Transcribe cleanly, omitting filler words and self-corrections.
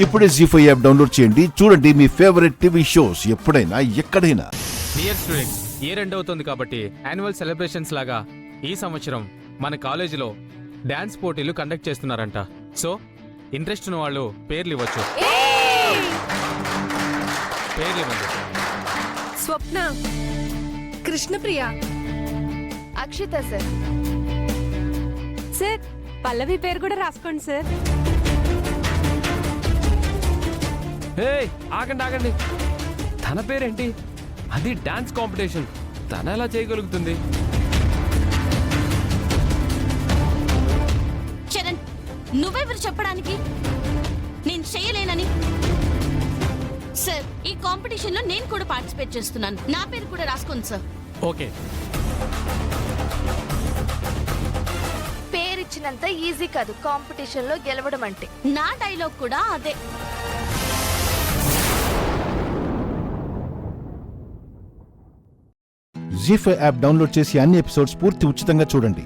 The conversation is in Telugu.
ఇప్పుడే జీ5 యాప్ డౌన్లోడ్ చేయండి. చూడండి మీ ఫేవరెట్ టీవీ షోస్ ఎప్పుడైనా ఎక్కడైనా. డియర్ స్టూడెంట్స్, ఇయర్ ఎండ్ అవుతుంది కాబట్టి యాన్యువల్ సెలబ్రేషన్స్ లాగా ఈ సంవత్సరం మన కాలేజీలో డాన్స్ పోటీలు కండక్ట్ చేస్తున్నారంట. సో ఇంట్రెస్ట్ ఉన్న వాళ్ళు పేర్లు ఇవ్వచ్చు. పేర్లు ఇవ్వండి. స్వప్న, కృష్ణప్రియ, అక్షిత సార్. సార్ పల్లవి పేరు కూడా రాసుకోండి సార్. ఆగండి, తన పేరేంటి? అది డాన్స్ కాంపిటీషన్, తన ఎలా చేయగలుగుతుంది? చరణ్, నువ్వెవరు చెప్పడానికి నేను చేయలేనని? సార్, ఈ కాంపిటీషన్ లో నేను కూడా పార్టిసిపేట్ చేస్తున్నాను. నా పేరు కూడా రాసుకోండి సార్. ఓకే. పేరిచ్చినంత ఈజీ కాదు కాంపిటీషన్ లో గెలవడం అంటే. నా డైలాగ్ కూడా అదే. జీ5 యాప్ డౌన్లోడ్ చేసి అన్ని ఎపిసోడ్స్ పూర్తి ఉచితంగా చూడండి.